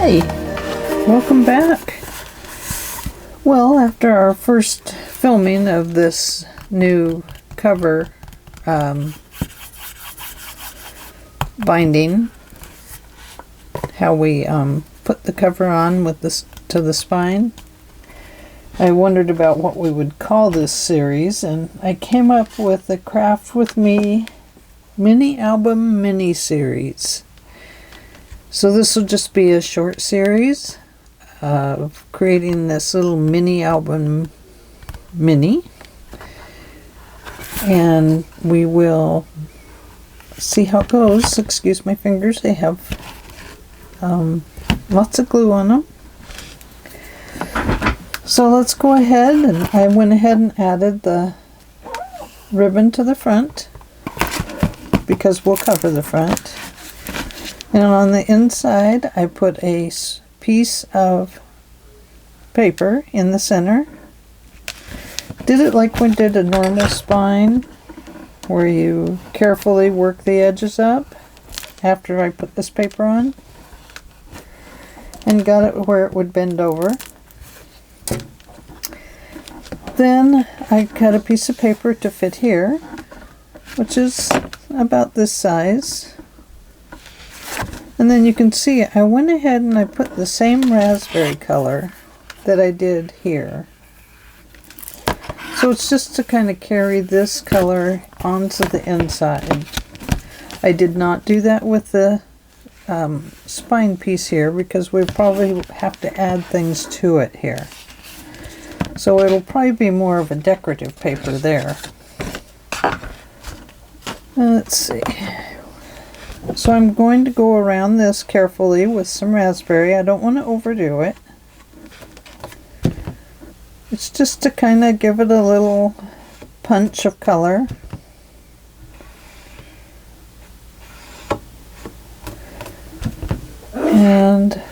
Hi, welcome back. Well, after our first filming of this new cover binding, how we put the cover on with this to the spine, I wondered about what we would call this series, and I came up with the Craft With Me mini album mini series. So this will just be a short series of creating this little mini album mini, and we will see how it goes. Excuse my fingers, they have lots of glue on them. So let's go ahead, and I went ahead and added the ribbon to the front because we'll cover the front. And on the inside, I put a piece of paper in the center. Did it like we did a normal spine, where you carefully work the edges up after I put this paper on, and got it where it would bend over. Then I cut a piece of paper to fit here, which is about this size. And then you can see I went ahead and I put the same raspberry color that I did here. So it's just to kind of carry this color onto the inside. I did not do that with the spine piece here because we probably have to add things to it here. So it'll probably be more of a decorative paper there. Let's see. So I'm going to go around this carefully with some raspberry. I don't want to overdo it. It's just to kind of give it a little punch of color. And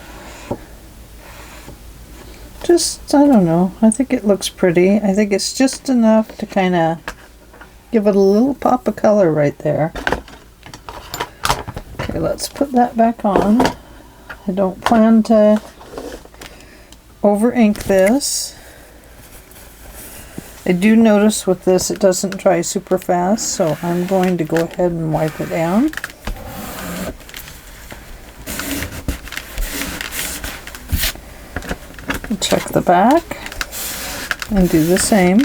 just, I don't know, I think it looks pretty. I think it's just enough to kind of give it a little pop of color right there. Okay, let's put that back on. I don't plan to over ink this. I do notice with this it doesn't dry super fast, so I'm going to go ahead and wipe it down. Check the back and do the same.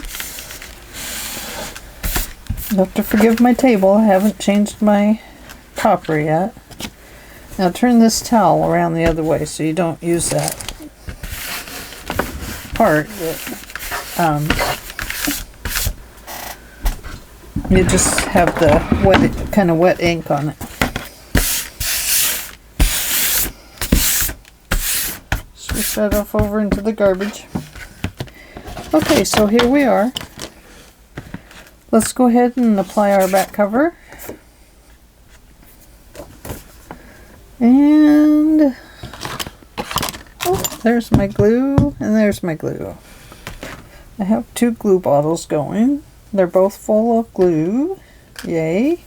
You have to forgive my table, I haven't changed my topper yet. Now turn this towel around the other way so you don't use that part. You just have the wet, kind of wet ink on it. Switch that off over into the garbage. Okay, so here we are. Let's go ahead and apply our back cover. And oh, there's my glue, and there's my glue. I have 2 glue bottles going. They're both full of glue. Yay.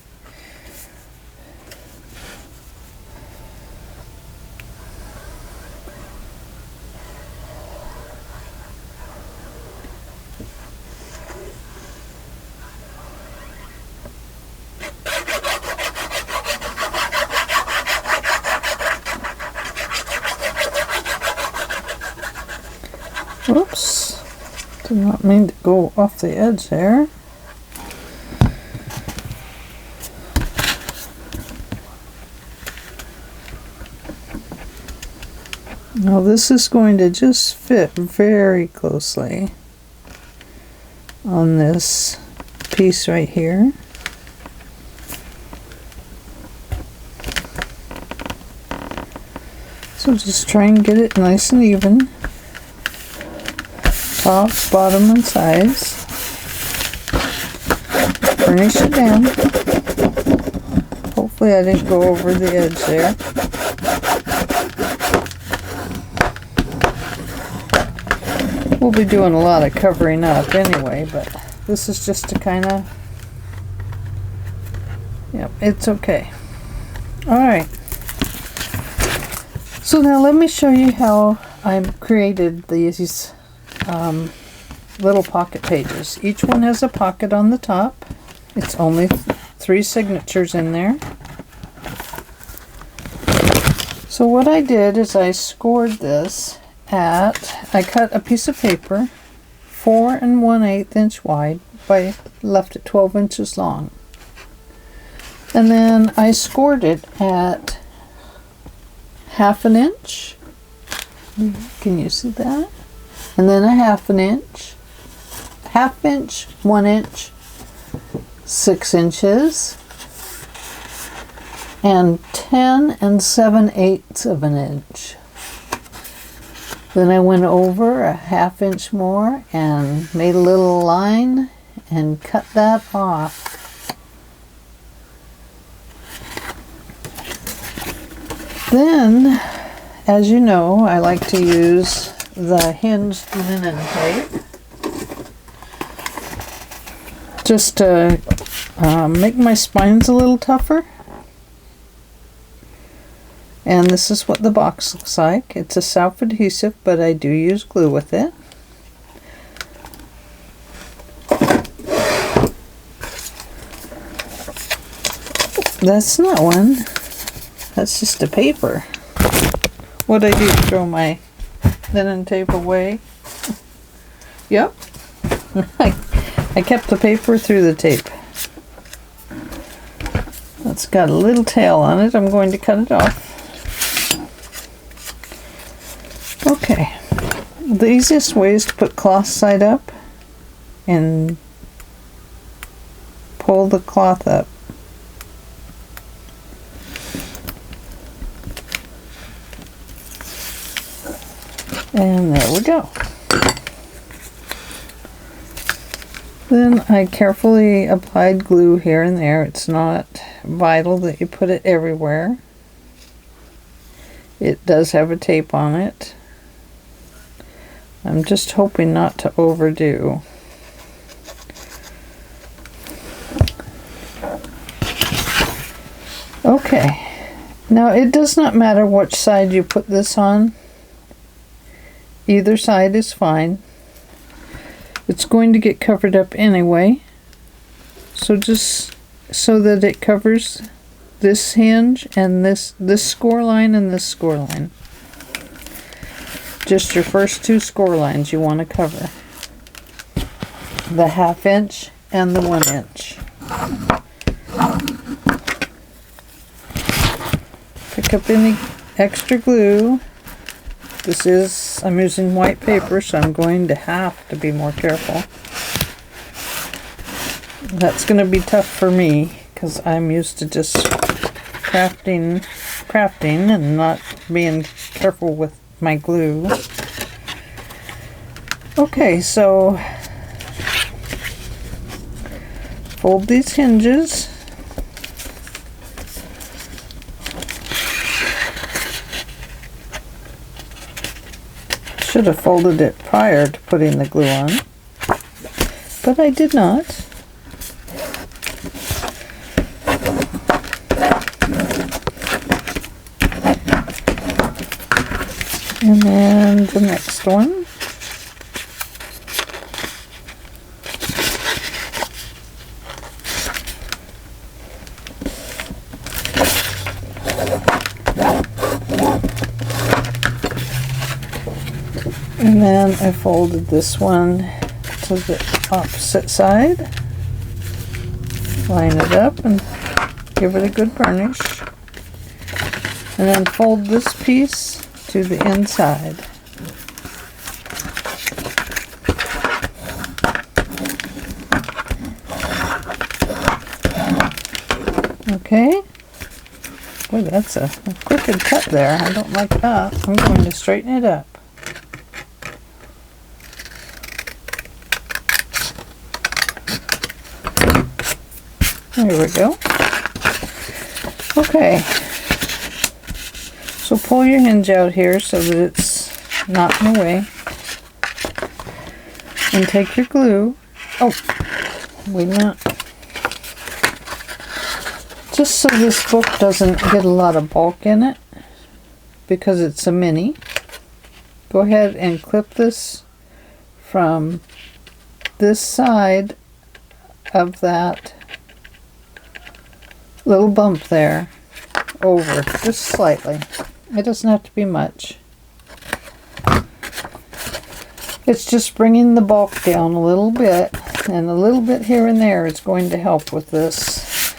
Whoops, did not mean to go off the edge there. Now this is going to just fit very closely on this piece right here. So just try and get it nice and even. Top, bottom, and sides. Furnish it down. Hopefully I didn't go over the edge there. We'll be doing a lot of covering up anyway, but this is just to kind of, yep, it's okay. Alright. So now let me show you how I created these little pocket pages. Each one has a pocket on the top. It's only 3 signatures in there. So what I did is I scored this I cut a piece of paper 4 1/8 inch wide, left it 12 inches long. And then I scored it at 1/2 inch. Can you see that? And then 1/2 inch, 1/2 inch, 1 inch, 6 inches, and 10 7/8 of an inch. Then I went over 1/2 inch more and made a little line and cut that off. Then, as you know, I like to use the hinged linen tape just to make my spines a little tougher. And this is what the box looks like. It's a self-adhesive, but I do use glue with it. That's not one. That's just a paper. What I do, throw my linen tape away. Yep. I kept the paper through the tape. It's got a little tail on it. I'm going to cut it off. Okay, the easiest way is to put cloth side up and pull the cloth up. And there we go. Then I carefully applied glue here and there. It's not vital that you put it everywhere. It does have a tape on it. I'm just hoping not to overdo. Okay, now it does not matter which side you put this on. Either side is fine. It's going to get covered up anyway, so just so that it covers this hinge and this score line and this score line. Just your first 2 score lines you want to cover. The 1/2 inch and the 1 inch. Pick up any extra glue. I'm using white paper, so I'm going to have to be more careful. That's going to be tough for me because I'm used to just crafting and not being careful with my glue. Okay, so fold these hinges. Should have folded it prior to putting the glue on, but I did not. And then the next one. And then I folded this one to the opposite side. Line it up and give it a good burnish. And then fold this piece to the inside. Okay. Boy, that's a crooked cut there. I don't like that. I'm going to straighten it up. There we go. Okay. So pull your hinge out here so that it's not in the way. And take your glue. Oh, wait a minute. Just so this book doesn't get a lot of bulk in it, because it's a mini, go ahead and clip this from this side of that little bump there over just slightly. It doesn't have to be much. It's just bringing the bulk down a little bit, and a little bit here and there is going to help with this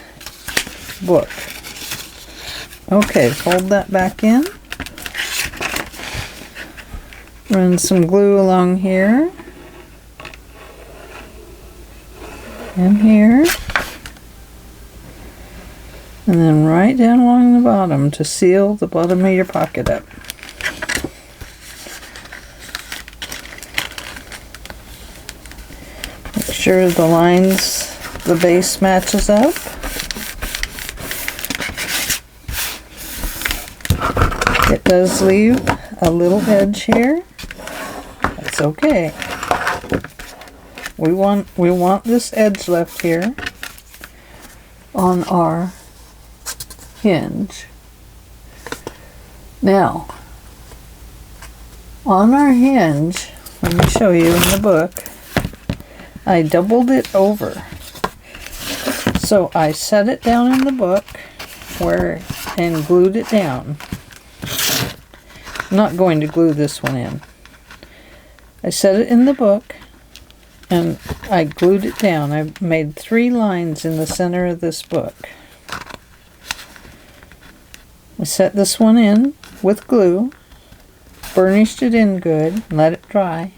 book. Okay, fold that back in. Run some glue along here and here, and then right down along the bottom to seal the bottom of your pocket up. Make sure the lines, the base matches up. It does leave a little edge here. That's okay. We want this edge left here on our hinge. Now, on our hinge, let me show you in the book, I doubled it over. So I set it down in the book and glued it down. I'm not going to glue this one in. I set it in the book and I glued it down. I made 3 lines in the center of this book. I set this one in with glue, burnished it in good, let it dry.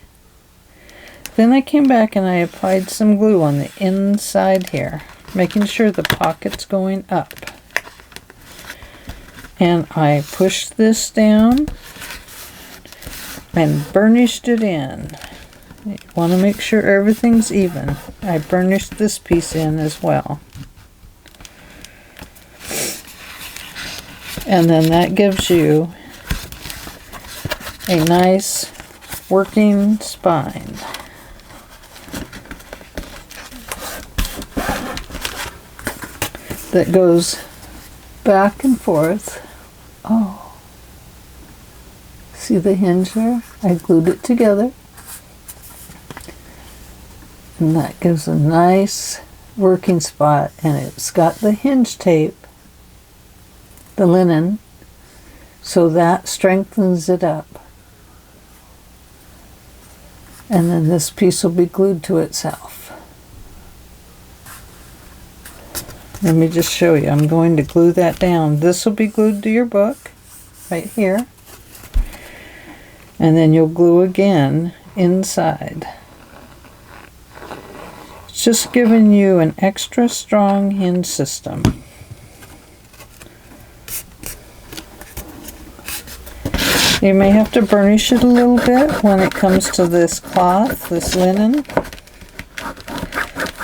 Then I came back and I applied some glue on the inside here, making sure the pocket's going up. And I pushed this down and burnished it in. You want to make sure everything's even. I burnished this piece in as well. And then that gives you a nice working spine. That goes back and forth. Oh, see the hinge there? I glued it together. And that gives a nice working spot, and it's got the hinge tape, the linen, so that strengthens it up. And then this piece will be glued to itself. Let me just show you. I'm going to glue that down. This will be glued to your book right here. And then you'll glue again inside. It's just giving you an extra strong hinge system. You may have to burnish it a little bit when it comes to this cloth, this linen.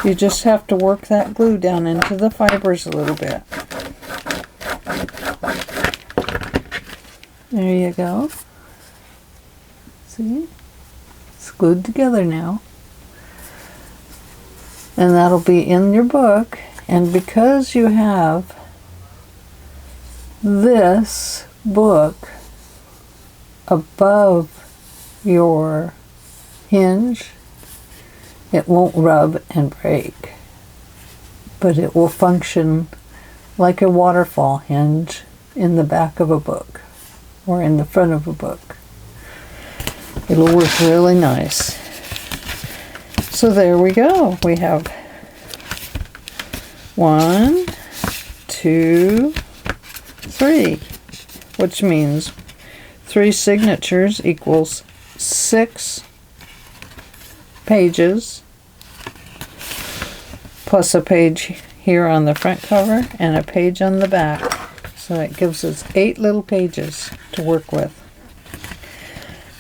You just have to work that glue down into the fibers a little bit. There you go. See? It's glued together now. And that'll be in your book. And because you have this book above your hinge, it won't rub and break, but it will function like a waterfall hinge in the back of a book or in the front of a book. It'll work really nice. So there we go. We have 1, 2, 3, which means 3 signatures equals 6 pages, plus a page here on the front cover and a page on the back. So it gives us 8 little pages to work with.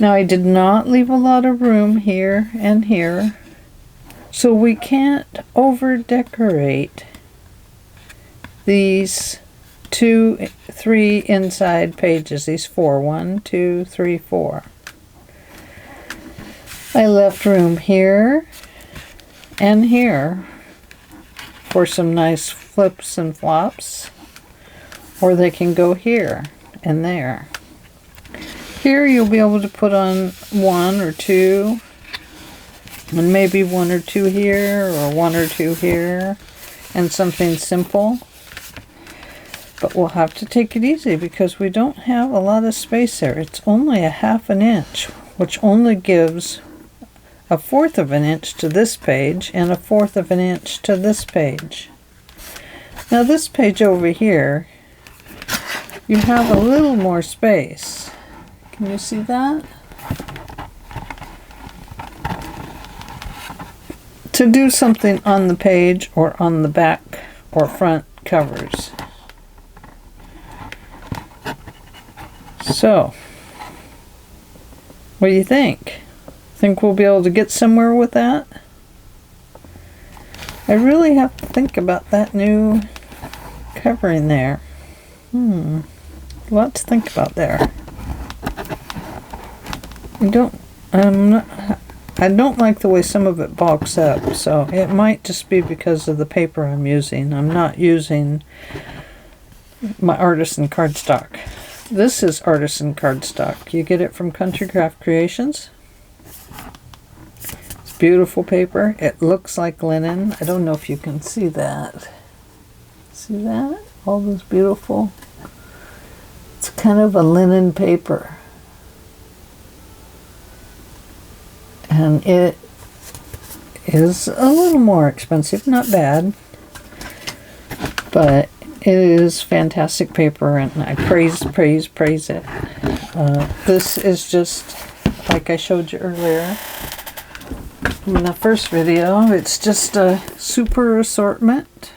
Now I did not leave a lot of room here and here, so we can't over decorate these 3 inside pages, these 4, 1, 2, 3, 4. I left room here and here for some nice flips and flops, or they can go here and there. Here you'll be able to put on 1 or 2, and maybe 1 or 2 here, or 1 or 2 here, and something simple. But we'll have to take it easy because we don't have a lot of space there. It's only a 1/2 inch, which only gives 1/4 of an inch to this page and 1/4 of an inch to this page. Now this page over here, you have a little more space. Can you see that? To do something on the page or on the back or front covers. So, what do you think? Think we'll be able to get somewhere with that? I really have to think about that new covering there. A lot to think about there. I don't like the way some of it bulks up, so it might just be because of the paper I'm using. I'm not using my artisan cardstock. This is artisan cardstock. You get it from Country Craft Creations. It's beautiful paper. It looks like linen. I don't know if you can see that. See that? All those beautiful. It's kind of a linen paper. And it is a little more expensive, not bad, but it is fantastic paper, and I praise it. This is just, like I showed you earlier in the first video, it's just a super assortment.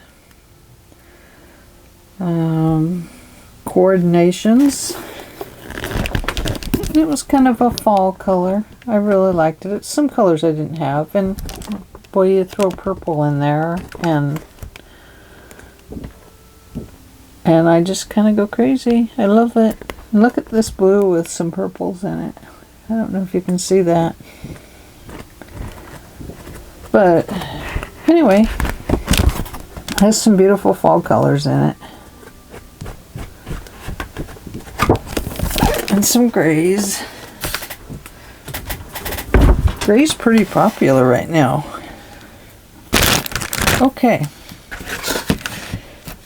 Coordinations. It was kind of a fall color. I really liked it. It's some colors I didn't have, and boy, you throw purple in there, and I just kind of go crazy. I love it. Look at this blue with some purples in it. I don't know if you can see that. But anyway, it has some beautiful fall colors in it. And some grays. Gray's pretty popular right now. Okay.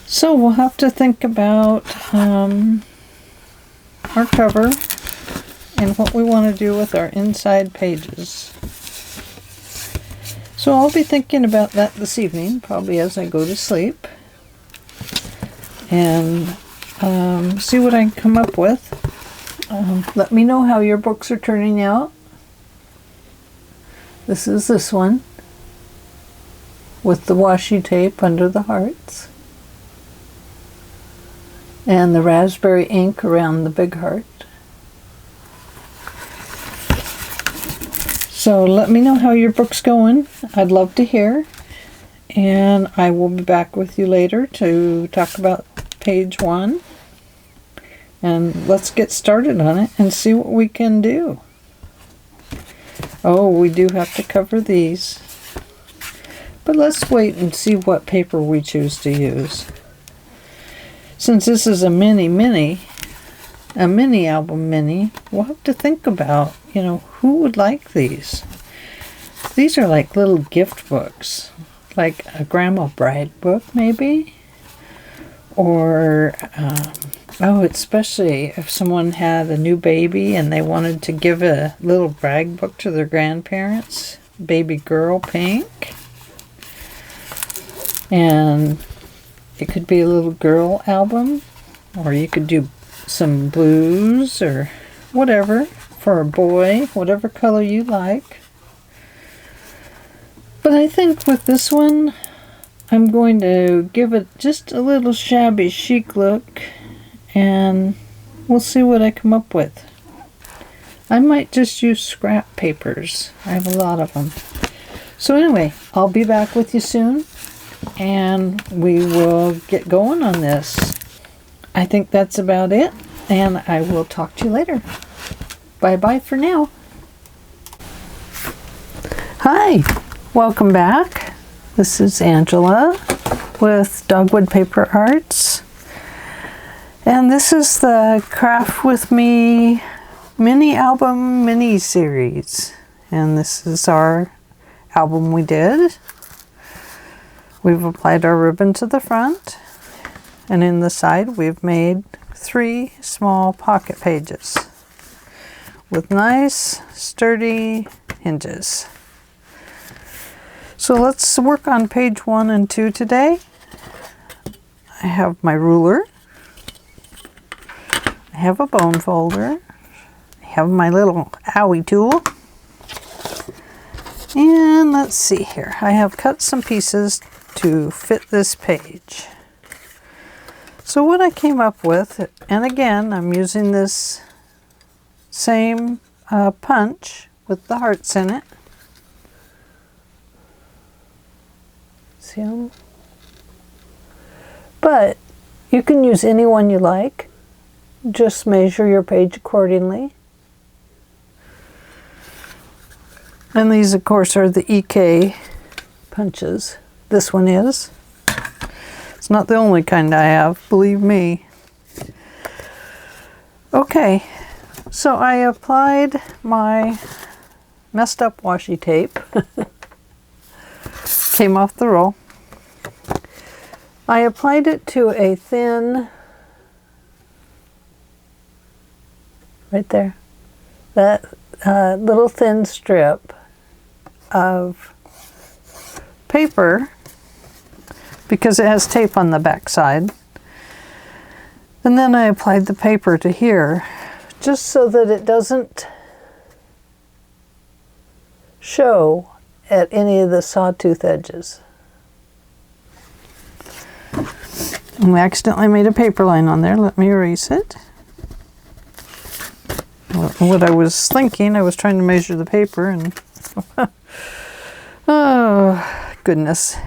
So we'll have to think about our cover and what we want to do with our inside pages. So I'll be thinking about that this evening, probably as I go to sleep, and see what I can come up with. Let me know how your books are turning out. This is this one with the washi tape under the hearts and the raspberry ink around the big heart. So let me know how your book's going. I'd love to hear, and I will be back with you later to talk about page 1. And let's get started on it and see what we can do. Oh, we do have to cover these. But let's wait and see what paper we choose to use. Since this is a mini album mini, we'll have to think about, who would like these? These are like little gift books. Like a grandma bride book, maybe? Or, especially if someone had a new baby and they wanted to give a little brag book to their grandparents. Baby girl pink. And it could be a little girl album. Or you could do some blues or whatever for a boy. Whatever color you like. But I think with this one, I'm going to give it just a little shabby chic look, and we'll see what I come up with. I might just use scrap papers. I have a lot of them. So anyway, I'll be back with you soon, and we will get going on this. I think that's about it, and I will talk to you later. Bye-bye for now. Hi, welcome back. This is Angela with Dogwood Paper Arts, and this is the Craft With Me mini album mini series, and this is our album we did. We've applied our ribbon to the front, and in the side we've made 3 small pocket pages with nice sturdy hinges. So let's work on page 1 and 2 today. I have my ruler, I have a bone folder, I have my little owie tool, and let's see here. I have cut some pieces to fit this page. So what I came up with, and again I'm using this same punch with the hearts in it. See them? But you can use any one you like. Just measure your page accordingly. And these of course are the EK punches. This one is. It's not the only kind I have, believe me. Okay, so I applied my messed up washi tape. Came off the roll. I applied it to a thin, right there, that little thin strip of paper, because it has tape on the back side. And then I applied the paper to here, just so that it doesn't show at any of the sawtooth edges. And I accidentally made a paper line on there. Let me erase it. What I was thinking, I was trying to measure the paper and oh goodness.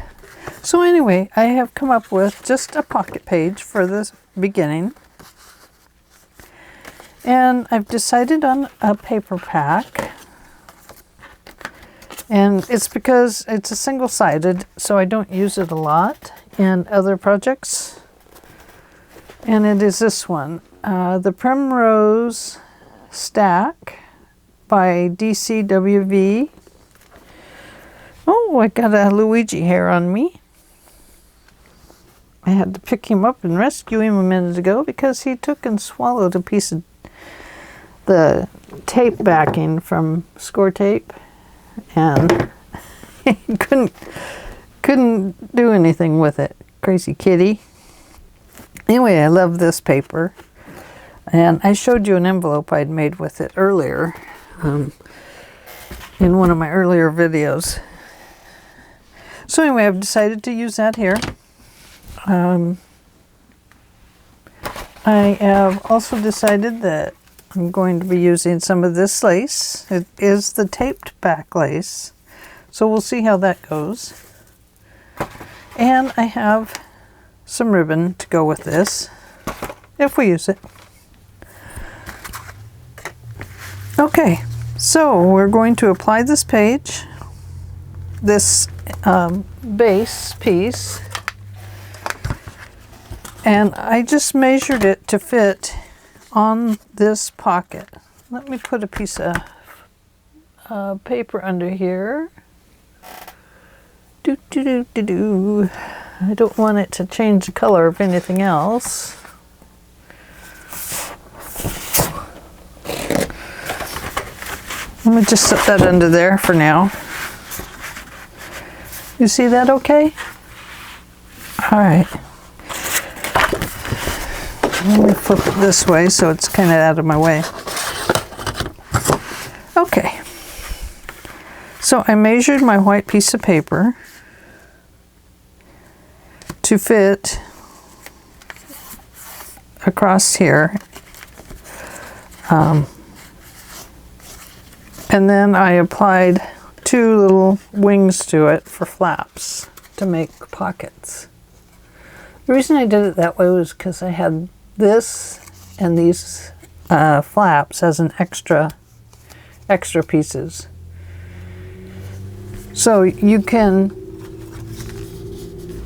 So anyway, I have come up with just a pocket page for this beginning. And I've decided on a paper pack. And it's because it's a single-sided, so I don't use it a lot in other projects. And it is this one, the Primrose Stack by DCWV. Oh, I got a Luigi hair on me. I had to pick him up and rescue him a minute ago because he took and swallowed a piece of the tape backing from score tape, and he couldn't do anything with it. Crazy kitty. Anyway, I love this paper, and I showed you an envelope I'd made with it earlier in one of my earlier videos. So anyway, I've decided to use that here. I have also decided that I'm going to be using some of this lace. It is the taped back lace, so we'll see how that goes. And I have some ribbon to go with this, if we use it. Okay, so we're going to apply this page, this base piece, and I just measured it to fit on this pocket. Let me put a piece of paper under here. I don't want it to change the color of anything else. Let me just set that under there for now. You see that okay? All right. Let me flip it this way so it's kind of out of my way. Okay. So I measured my white piece of paper to fit across here. And then I applied 2 little wings to it for flaps to make pockets. The reason I did it that way was because I had this and these flaps as an extra pieces. So you can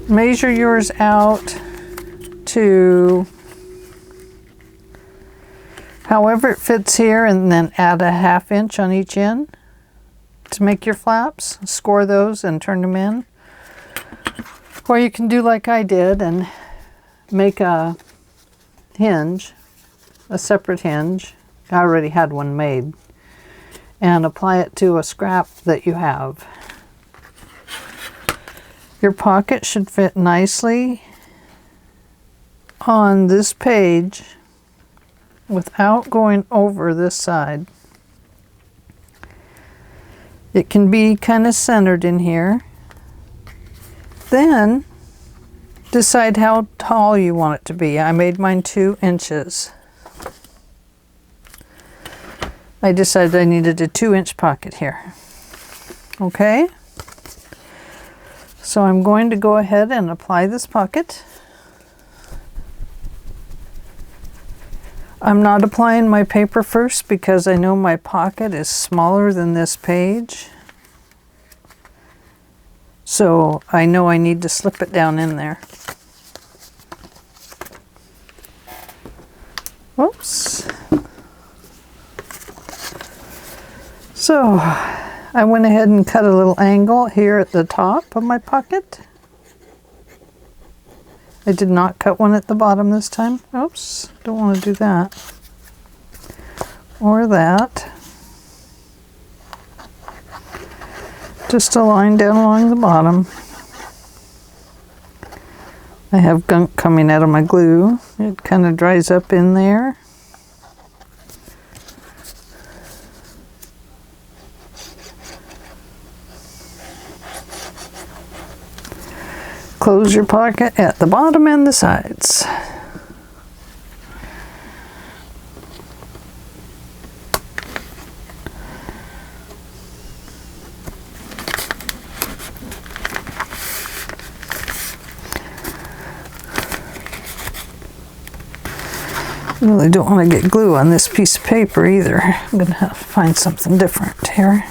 measure yours out to however it fits here, and then add a 1/2 inch on each end to make your flaps. Score those and turn them in. Or you can do like I did and make a hinge, a separate hinge. I already had one made, and apply it to a scrap that you have. Your pocket should fit nicely on this page without going over this side. It can be kind of centered in here. Then decide how tall you want it to be. I made mine 2 inches. I decided I needed a 2-inch pocket here. Okay? So I'm going to go ahead and apply this pocket. I'm not applying my paper first because I know my pocket is smaller than this page. So I know I need to slip it down in there. Whoops. So I went ahead and cut a little angle here at the top of my pocket. I did not cut one at the bottom this time. Oops, don't want to do that. Or that. Just a line down along the bottom. I have gunk coming out of my glue. It kind of dries up in there. Close your pocket at the bottom and the sides. Really don't want to get glue on this piece of paper either. I'm going to have to find something different here.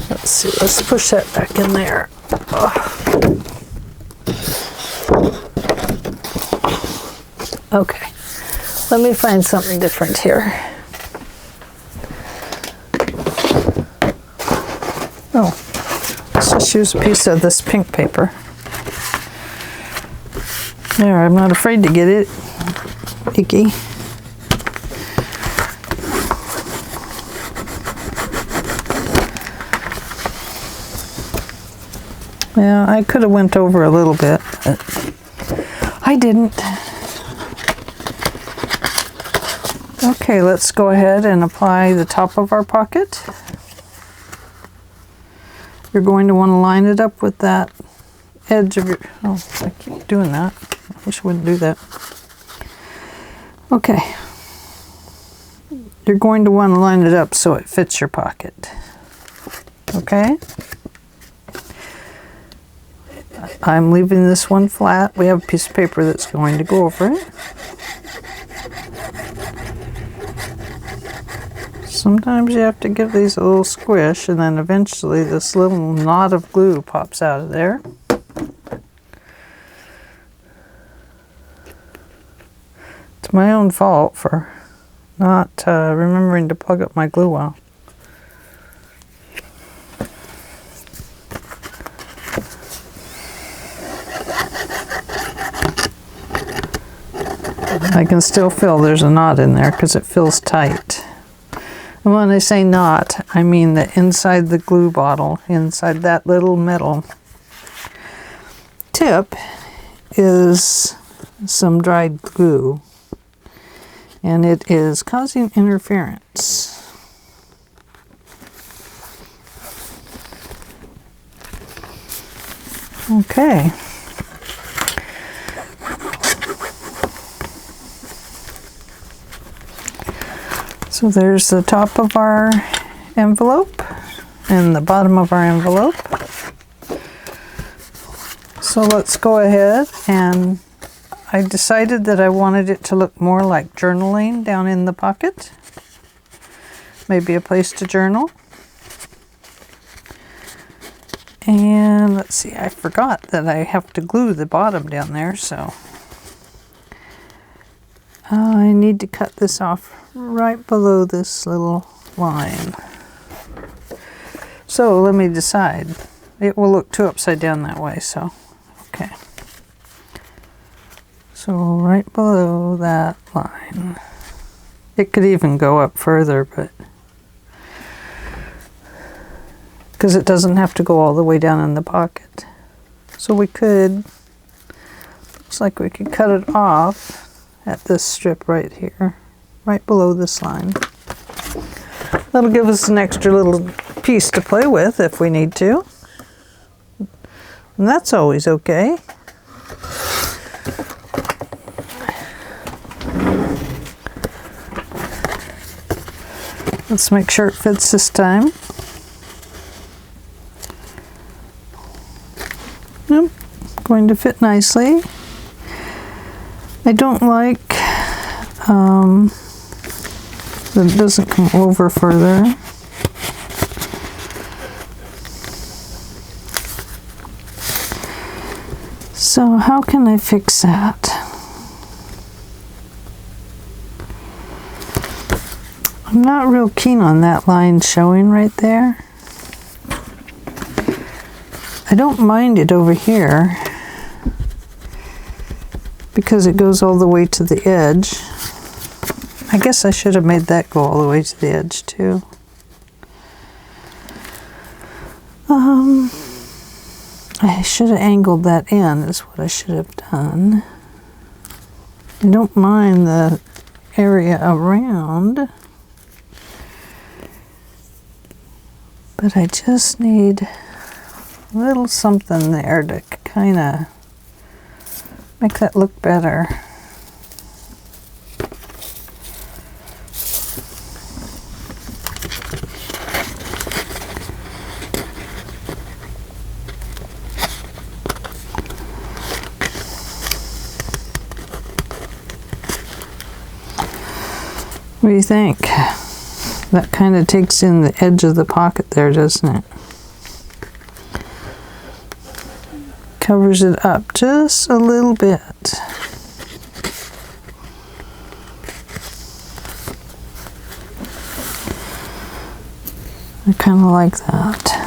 Let's see, let's push that back in there. Okay, let me find something different here. Oh, let's just use a piece of this pink paper. There, I'm not afraid to get it icky. Yeah, I could have went over a little bit, but I didn't. Okay, let's go ahead and apply the top of our pocket. You're going to want to line it up with that edge of your... Oh, I keep doing that. I wish I wouldn't do that. Okay. You're going to want to line it up so it fits your pocket. Okay? I'm leaving this one flat. We have a piece of paper that's going to go over it. Sometimes you have to give these a little squish, and then eventually this little knot of glue pops out of there. It's my own fault for not remembering to plug up my glue well. I can still feel there's a knot in there because it feels tight. And when I say knot, I mean that inside the glue bottle, inside that little metal tip, is some dried glue. And it is causing interference. Okay. So there's the top of our envelope and the bottom of our envelope. So let's go ahead, and I decided that I wanted it to look more like journaling down in the pocket. Maybe a place to journal. And let's see, I forgot that I have to glue the bottom down there, so I need to cut this off right below this little line. So let me decide. It will look too upside down that way, so okay. So right below that line. It could even go up further, but because it doesn't have to go all the way down in the pocket. So we could, looks like we could cut it off at this strip right here, right below this line. That'll give us an extra little piece to play with if we need to. And that's always okay. Let's make sure it fits this time. Yep, going to fit nicely. I don't like that it doesn't come over further. So how can I fix that? I'm not real keen on that line showing right there. I don't mind it over here because it goes all the way to the edge. I guess I should have made that go all the way to the edge too. I should have angled that in is what I should have done. I don't mind the area around, but I just need a little something there to kind of make that look better. What do you think? That kind of takes in the edge of the pocket there, doesn't it? Covers it up just a little bit. I kind of like that.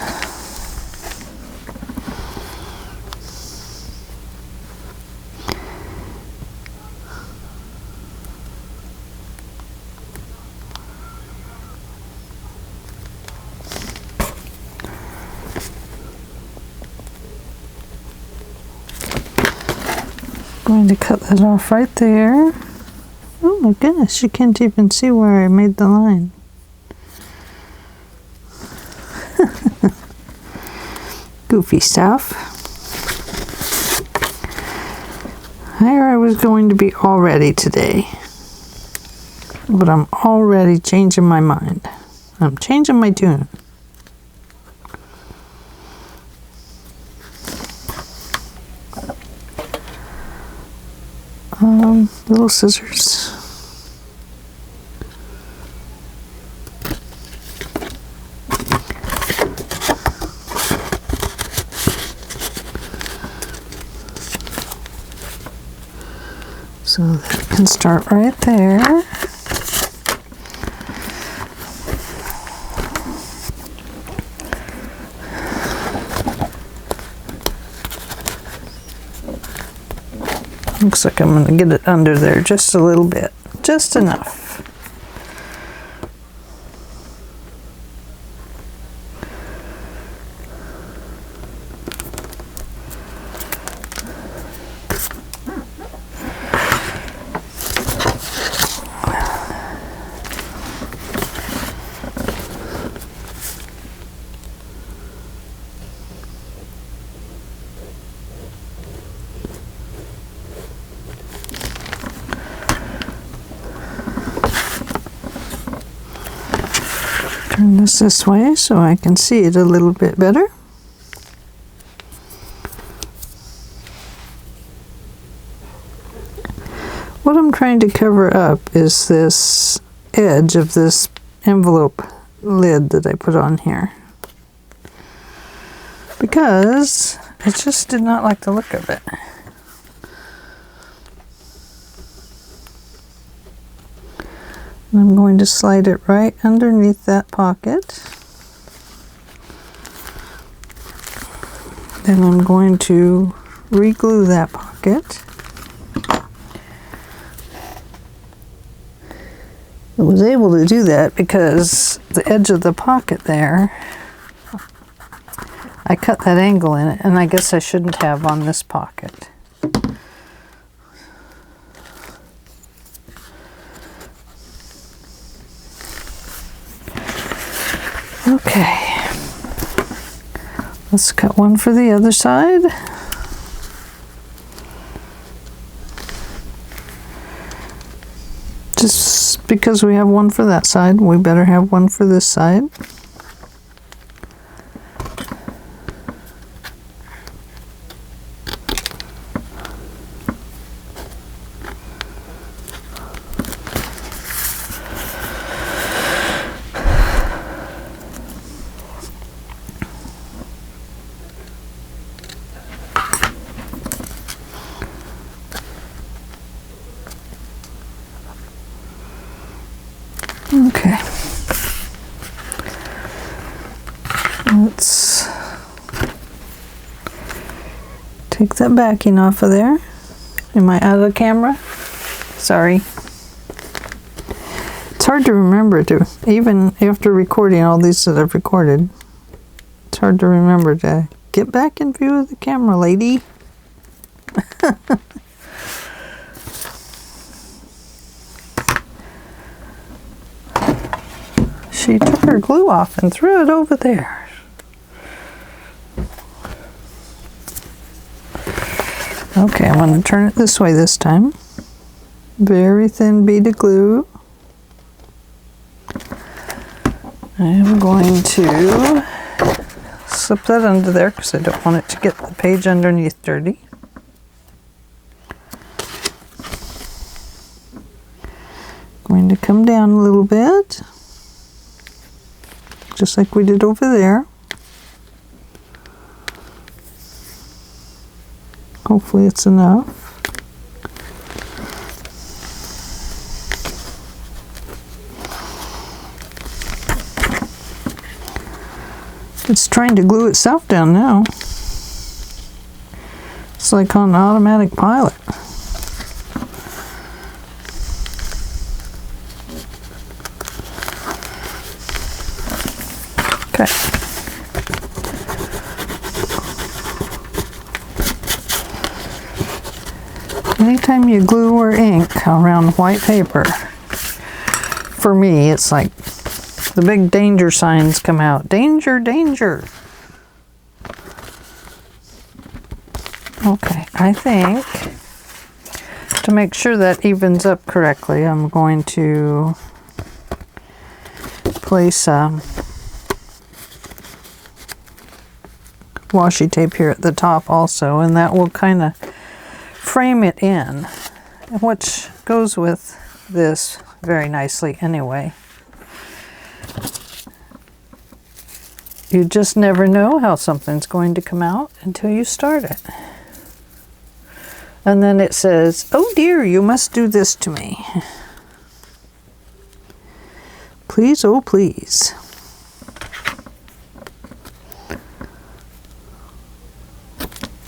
Going to cut that off right there. Oh my goodness, you can't even see where I made the line. Goofy stuff. Here I was going to be all ready today, but I'm already changing my mind. I'm changing my tune. Little scissors. So that can start right there. Looks like I'm going to get it under there just a little bit, just enough. Turn this way so I can see it a little bit better. What I'm trying to cover up is this edge of this envelope lid that I put on here. because it just did not like the look of it. And I'm going to slide it right underneath that pocket. Then I'm going to re-glue that pocket. I was able to do that because the edge of the pocket there, I cut that angle in it, and I guess I shouldn't have on this pocket. Okay, let's cut one for the other side. Just because we have one for that side, we better have one for this side. Okay, let's take that backing off of there. Am I out of the camera? Sorry. It's hard to remember to, even after recording all these that I've recorded, it's hard to remember to get back in view of the camera, lady. She took her glue off and threw it over there. Okay, I'm going to turn it this way this time. Very thin bead of glue. I'm going to slip that under there because I don't want it to get the page underneath dirty. Going to come down a little bit, just like we did over there. Hopefully it's enough. It's trying to glue itself down now. It's like on an automatic pilot. Okay. Anytime you glue or ink around white paper, for me, it's like the big danger signs come out. Danger, danger. Okay, I think to make sure that evens up correctly, I'm going to place washi tape here at the top also, and that will kind of frame it in, which goes with this very nicely anyway. You just never know how something's going to come out until you start it. And then it says, "Oh dear, you must do this to me. Please, oh please."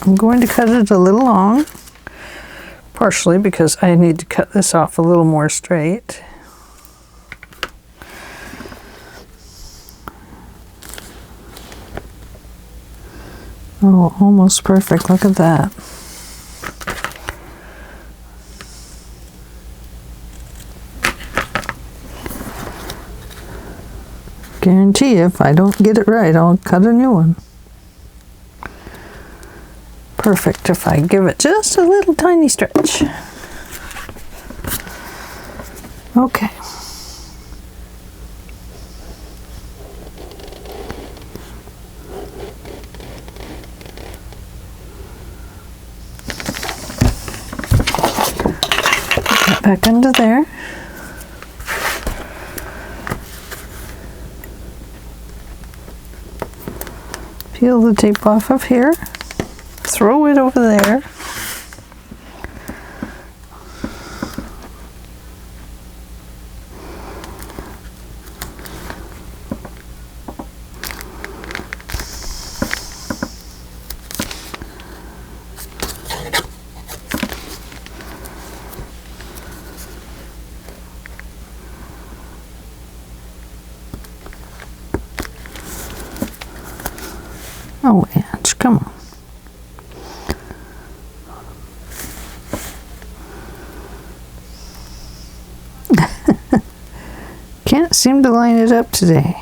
I'm going to cut it a little long, partially because I need to cut this off a little more straight. Oh, almost perfect. Look at that. Guarantee if I don't get it right, I'll cut a new one. Perfect if I give it just a little tiny stretch. Okay. Put that back under there. Peel the tape off of here. Throw it over there. Oh, Ange, come on. Can't seem to line it up today.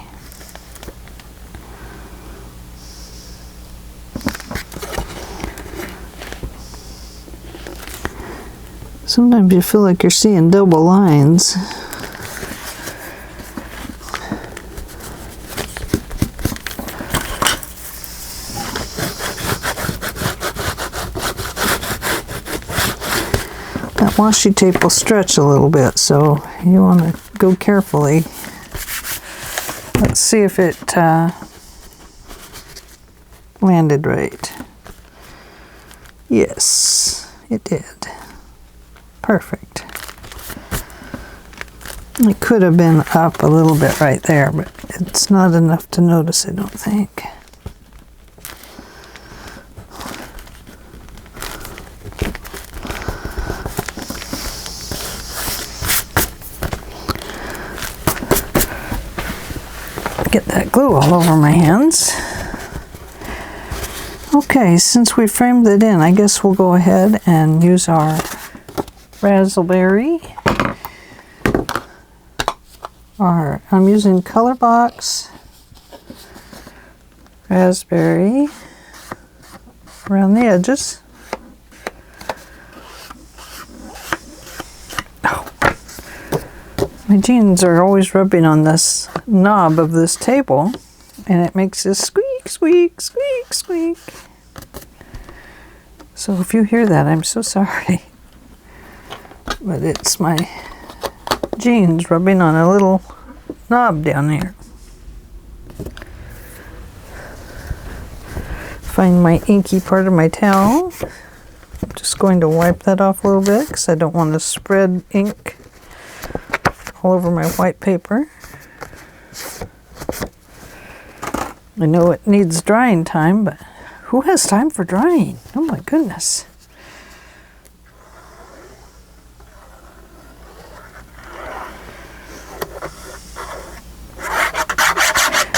Sometimes you feel like you're seeing double lines. That washi tape will stretch a little bit, so you want to go carefully. Let's see if it landed right. Yes, it did. Perfect. It could have been up a little bit right there, but it's not enough to notice, I don't think. Get that glue all over my hands. Okay, since we framed it in, I guess we'll go ahead and use our raspberry. I'm using color box raspberry around the edges. My jeans are always rubbing on this knob of this table, and it makes this squeak, squeak, squeak, squeak. So if you hear that, I'm so sorry. But it's my jeans rubbing on a little knob down there. Find my inky part of my towel. I'm just going to wipe that off a little bit because I don't want to spread ink all over my white paper. I know it needs drying time, but who has time for drying? Oh my goodness.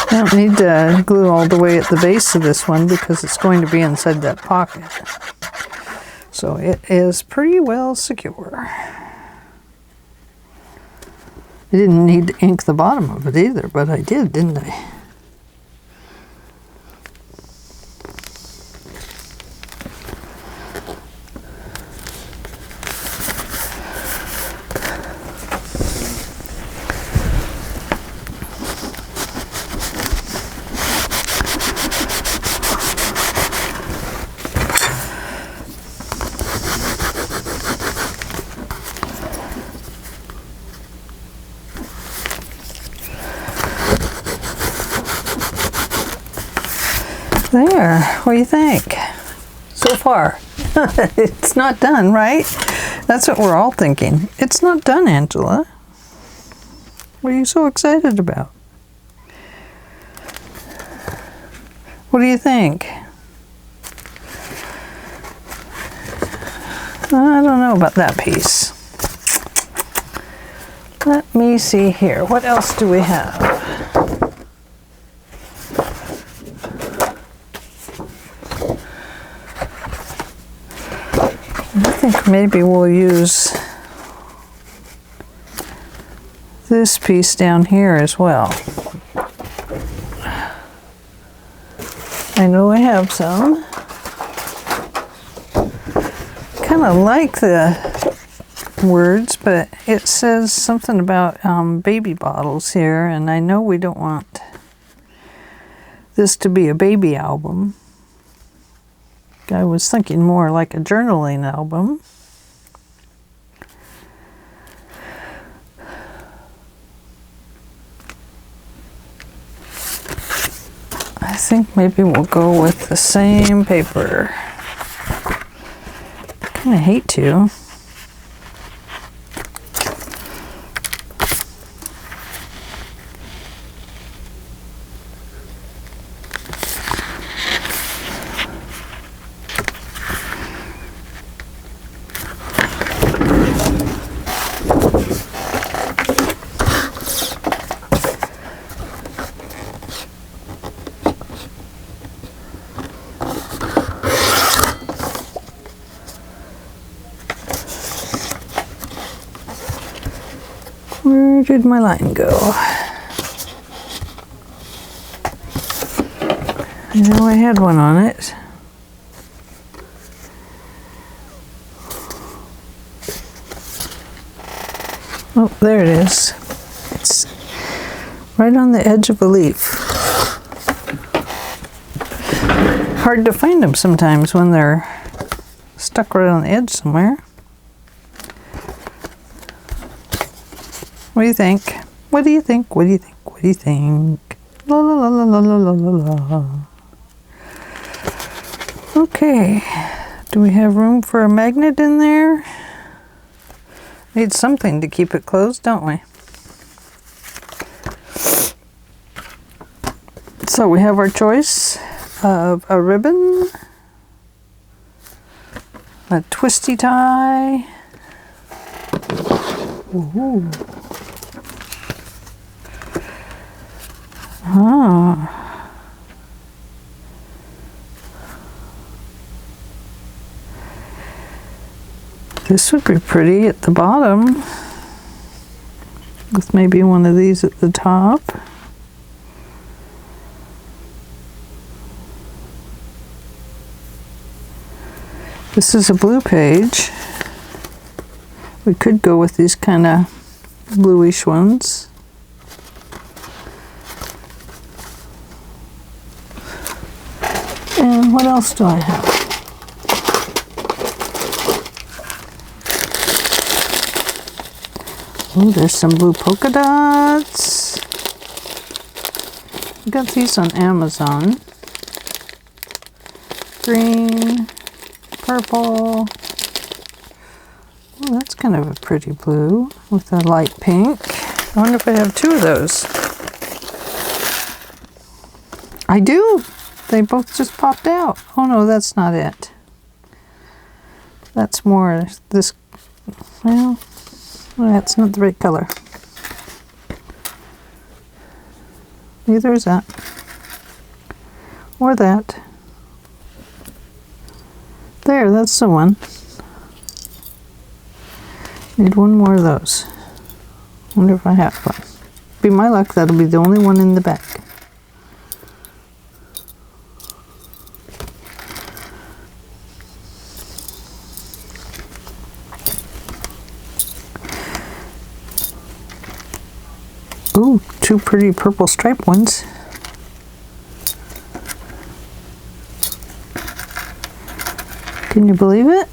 I don't need to glue all the way at the base of this one because it's going to be inside that pocket. So it is pretty well secure. I didn't need to ink the bottom of it either, but I did, didn't I? There, what do you think? So far, it's not done, right? That's what we're all thinking. It's not done, Angela. What are you so excited about? What do you think? I don't know about that piece. Let me see here. What else do we have? I think maybe we'll use this piece down here as well. I know I have some. Kind of like the words, but it says something about baby bottles here, and I know we don't want this to be a baby album. I was thinking more like a journaling album. I think maybe we'll go with the same paper. Kind of hate to. Where did my line go? I know I had one on it. Oh, there it is. It's right on the edge of a leaf. Hard to find them sometimes when they're stuck right on the edge somewhere. What do you think? What do you think? What do you think? What do you think? La la la la la la la la. Okay. Do we have room for a magnet in there? Need something to keep it closed, don't we? So we have our choice of a ribbon, a twisty tie. Ooh. Ah. This would be pretty at the bottom, with maybe one of these at the top. This is a blue page. We could go with these kind of bluish ones. And what else do I have? Oh, there's some blue polka dots. I got these on Amazon. Green, purple. Oh, that's kind of a pretty blue with a light pink. I wonder if I have two of those. I do. They both just popped out. Oh no, that's not it. That's more this, well, that's not the right color. Neither is that. Or that. There, that's the one. Need one more of those. Wonder if I have one. Be my luck, that'll be the only one in the bag. Ooh, two pretty purple striped ones. Can you believe it?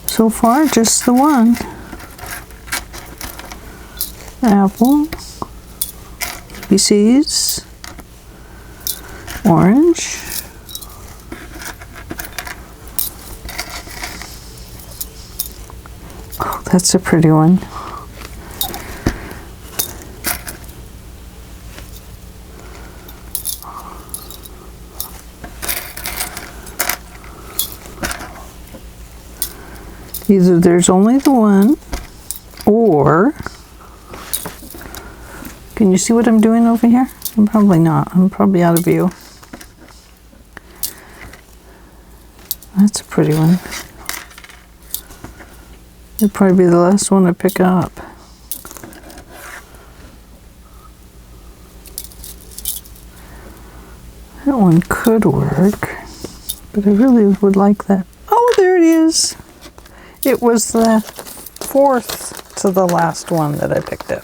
So far, just the one. Apple, ABCs, orange, oh, that's a pretty one. Either there's only the one, or, can you see what I'm doing over here? I'm probably not. I'm probably out of view. That's a pretty one. It'll probably be the last one to pick up. That one could work, but I really would like that. Oh, there it is. It was the fourth to the last one that I picked up.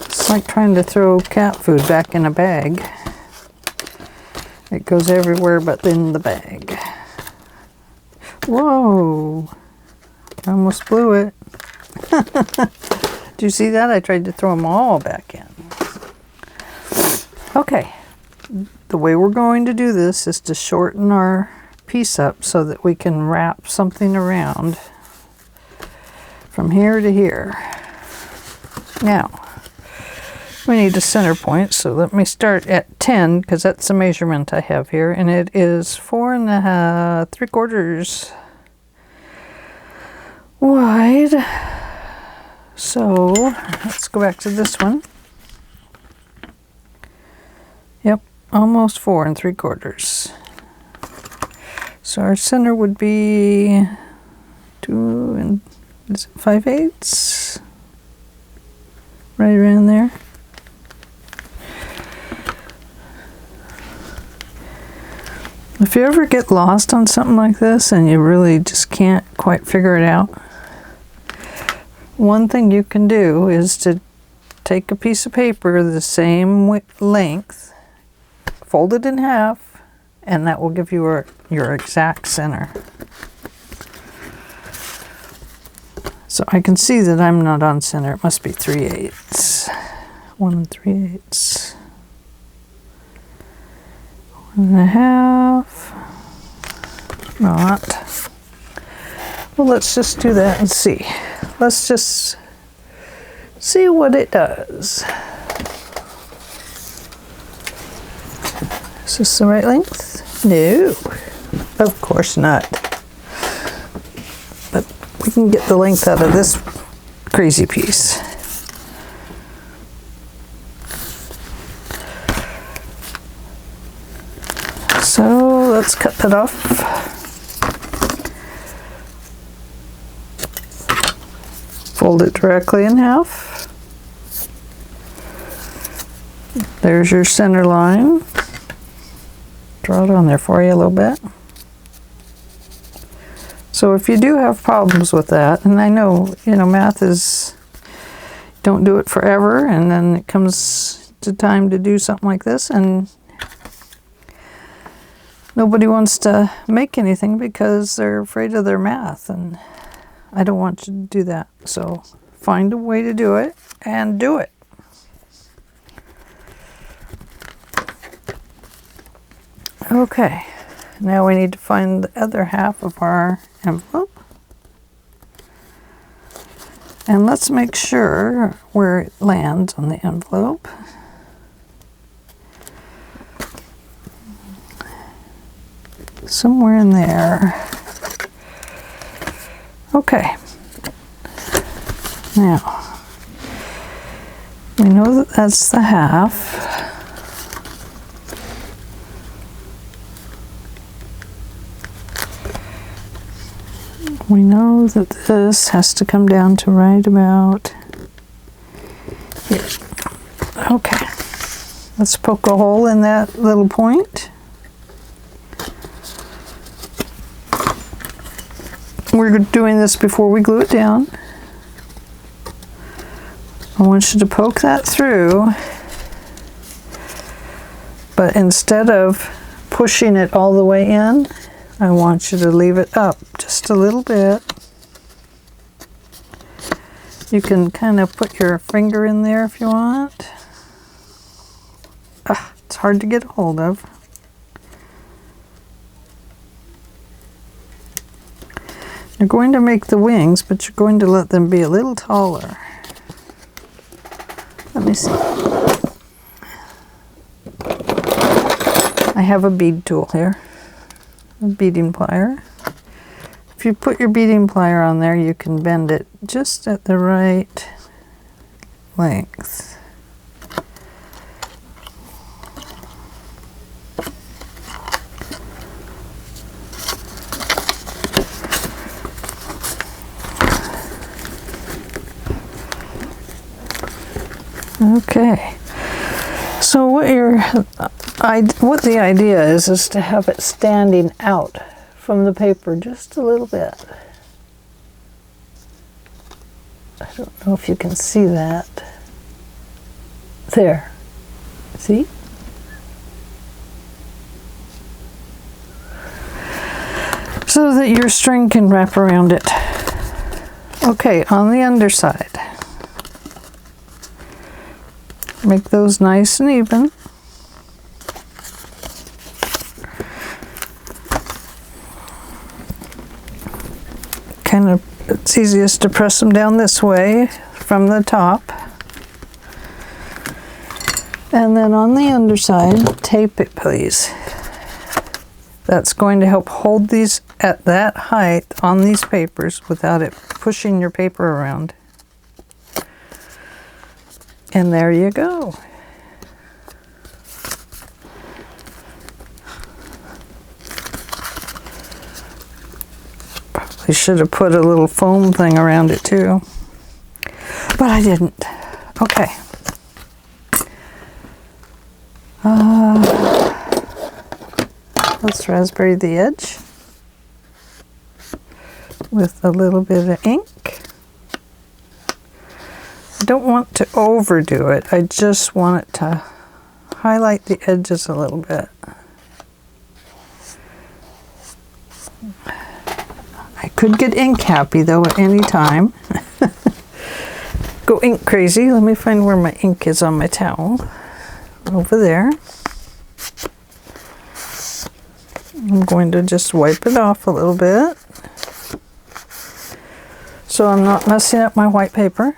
It's like trying to throw cat food back in a bag. It goes everywhere but in the bag. Whoa, I almost blew it. Do you see that? I tried to throw them all back in. Okay, the way we're going to do this is to shorten our piece up so that we can wrap something around from here to here. Now, we need a center point, so let me start at 10 because that's the measurement I have here, and it is 4 3/4 wide. So let's go back to this one. Yep, almost 4 3/4. So our center would be 2 5/8, right around there. If you ever get lost on something like this and you really just can't quite figure it out, one thing you can do is to take a piece of paper the same length, fold it in half, and that will give you your exact center. So I can see that I'm not on center. It must be 3/8. 1 3/8. 1 1/2. Not. Well, let's just do that and see. Let's just see what it does. Is this the right length? No, of course not. But we can get the length out of this crazy piece. So let's cut that off. Fold it directly in half. There's your center line. Draw it on there for you a little bit. So if you do have problems with that, and I know, math is, don't do it forever, and then it comes to time to do something like this, and nobody wants to make anything because they're afraid of their math, and I don't want you to do that. So find a way to do it and do it. Okay, now we need to find the other half of our envelope. And let's make sure where it lands on the envelope. Somewhere in there. Okay. Now, we know that that's the half. We know that this has to come down to right about here. Okay. Let's poke a hole in that little point. We're doing this before we glue it down. I want you to poke that through, but instead of pushing it all the way in, I want you to leave it up just a little bit. You can kind of put your finger in there if you want. It's hard to get a hold of. You're going to make the wings, but you're going to let them be a little taller. Let me see. I have a bead tool here, a beading plier. If you put your beading plier on there, you can bend it just at the right length. Okay, so what the idea is to have it standing out from the paper just a little bit. I don't know if you can see that. There, see? So that your string can wrap around it. Okay, on the underside, make those nice and even. Kind of, it's easiest to press them down this way from the top. And then on the underside, tape it, please. That's going to help hold these at that height on these papers without it pushing your paper around. And there you go. Probably should have put a little foam thing around it too, but I didn't. Okay. Let's raspberry the edge with a little bit of ink. I don't want to overdo it. I just want it to highlight the edges a little bit. I could get ink happy though at any time. Go ink crazy. Let me find where my ink is on my towel. Over there. I'm going to just wipe it off a little bit so I'm not messing up my white paper.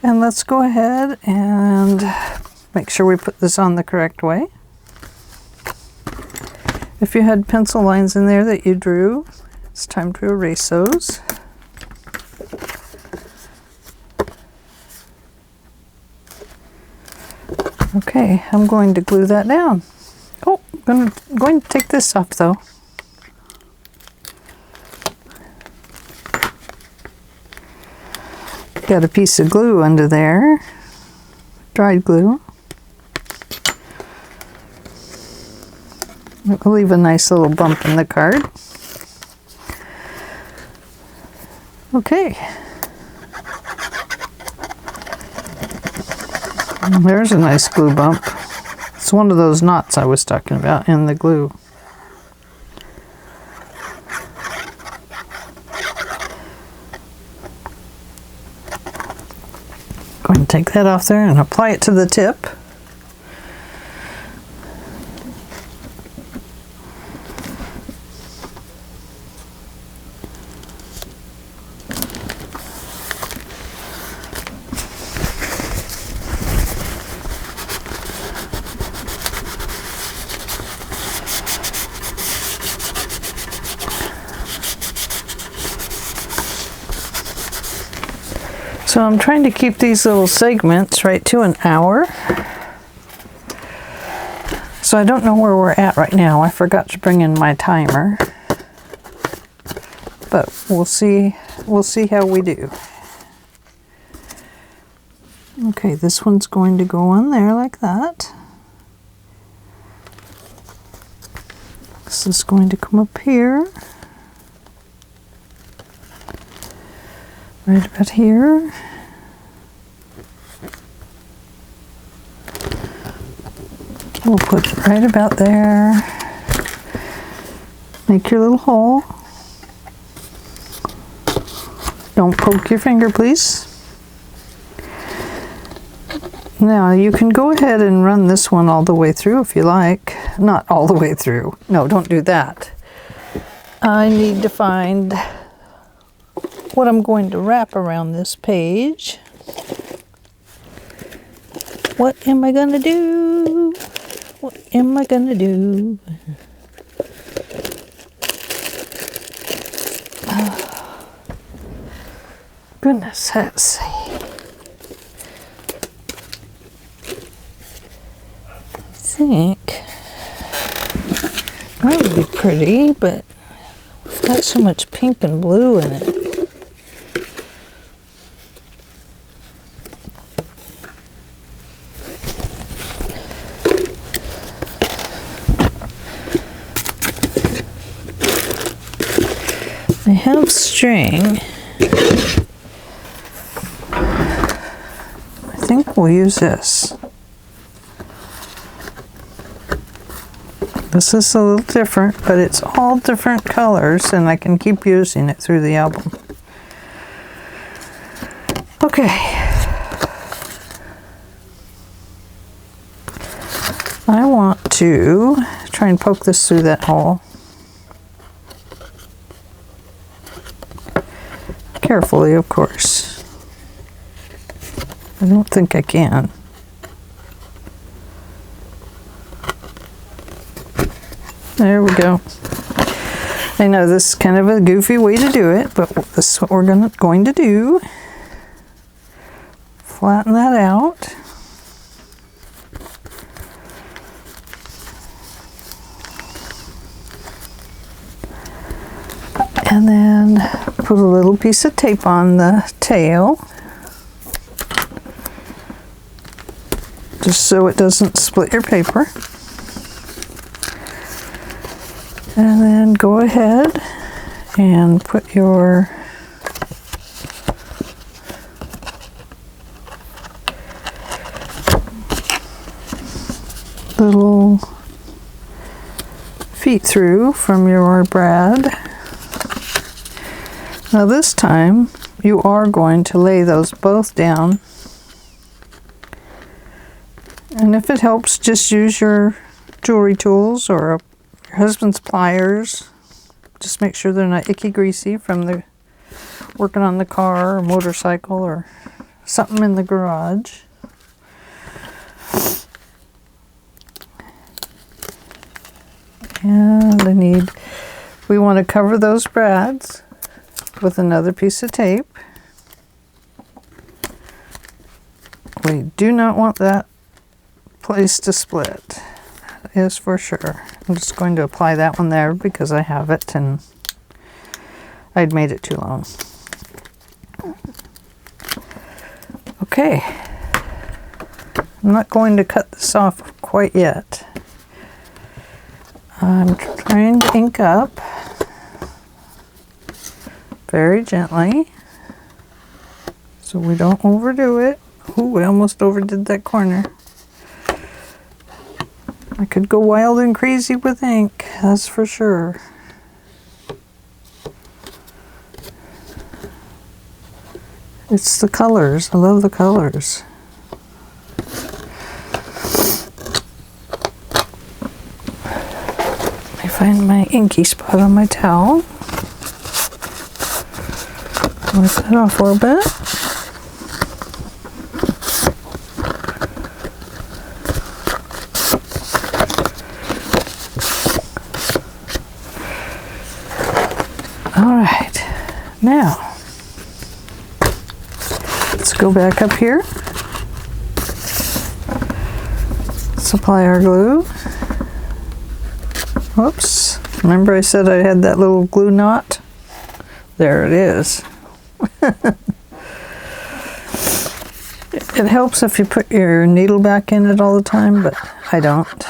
And let's go ahead and make sure we put this on the correct way. If you had pencil lines in there that you drew, it's time to erase those. Okay, I'm going to glue that down. Oh, I'm going to take this off though. Got a piece of glue under there, dried glue. I'll leave a nice little bump in the card. Okay. There's a nice glue bump. It's one of those knots I was talking about in the glue. Go ahead and take that off there and apply it to the tip. So I'm trying to keep these little segments right to an hour. So I don't know where we're at right now. I forgot to bring in my timer. But we'll see how we do. Okay, this one's going to go on there like that. This is going to come up here. Right about here. We'll put it right about there. Make your little hole. Don't poke your finger, please. Now you can go ahead and run this one all the way through if you like. Not all the way through. No, don't do that. I need to find what I'm going to wrap around this page. What am I gonna do? What am I gonna do? Oh, goodness, let's see. I think that would be pretty, but it's got so much pink and blue in it. I have string. I think we'll use this. This is a little different, but it's all different colors, and I can keep using it through the album. Okay. I want to try and poke this through that hole. Carefully, of course. I don't think I can. There we go. I know this is kind of a goofy way to do it, but this is what we're going to do. Flatten that out. And then put a little piece of tape on the tail, just so it doesn't split your paper. And then go ahead and put your little feet through from your brad. Now this time you are going to lay those both down, and if it helps, just use your jewelry tools or your husband's pliers. Just make sure they're not icky greasy from the working on the car or motorcycle or something in the garage. And we want to cover those brads with another piece of tape. We do not want that place to split. That is for sure. I'm just going to apply that one there because I have it and I'd made it too long. Okay. I'm not going to cut this off quite yet. I'm trying to ink up very gently so we don't overdo it. Ooh, we almost overdid that corner. I could go wild and crazy with ink, that's for sure. It's the colors. I love the colors. Let me find my inky spot on my towel. Wipe that off a little bit. Alright, now let's go back up here. Let's apply our glue. Whoops, remember I said I had that little glue knot? There it is. It helps if you put your needle back in it all the time, but I don't.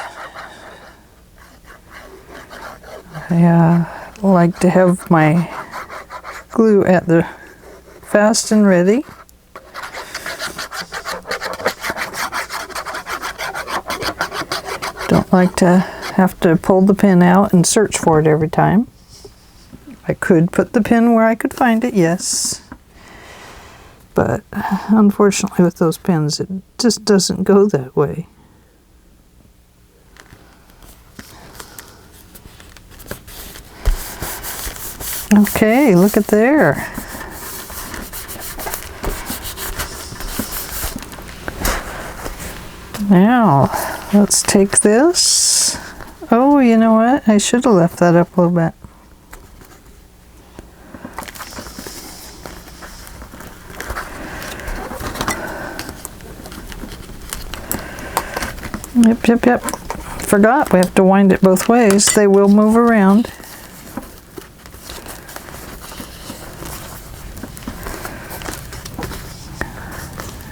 I like to have my glue at the fast and ready. Don't like to have to pull the pin out and search for it every time. I could put the pin where I could find it, yes. But unfortunately with those pins, it just doesn't go that way. Okay, look at there. Now, let's take this. Oh, you know what? I should have left that up a little bit. Yep. Forgot, we have to wind it both ways. They will move around.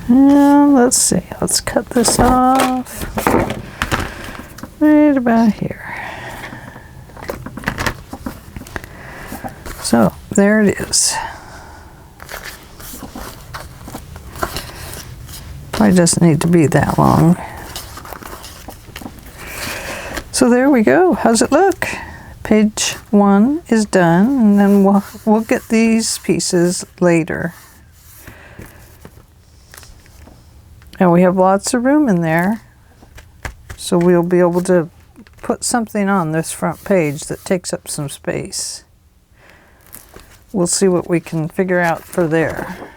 And let's see, let's cut this off right about here. So, there it is. Probably doesn't need to be that long. So there we we go. How's it look? Page 1 is done, and then we'll get these pieces later. And we have lots of room in there, so we'll be able to put something on this front page that takes up some space. We'll see what we can figure out for there.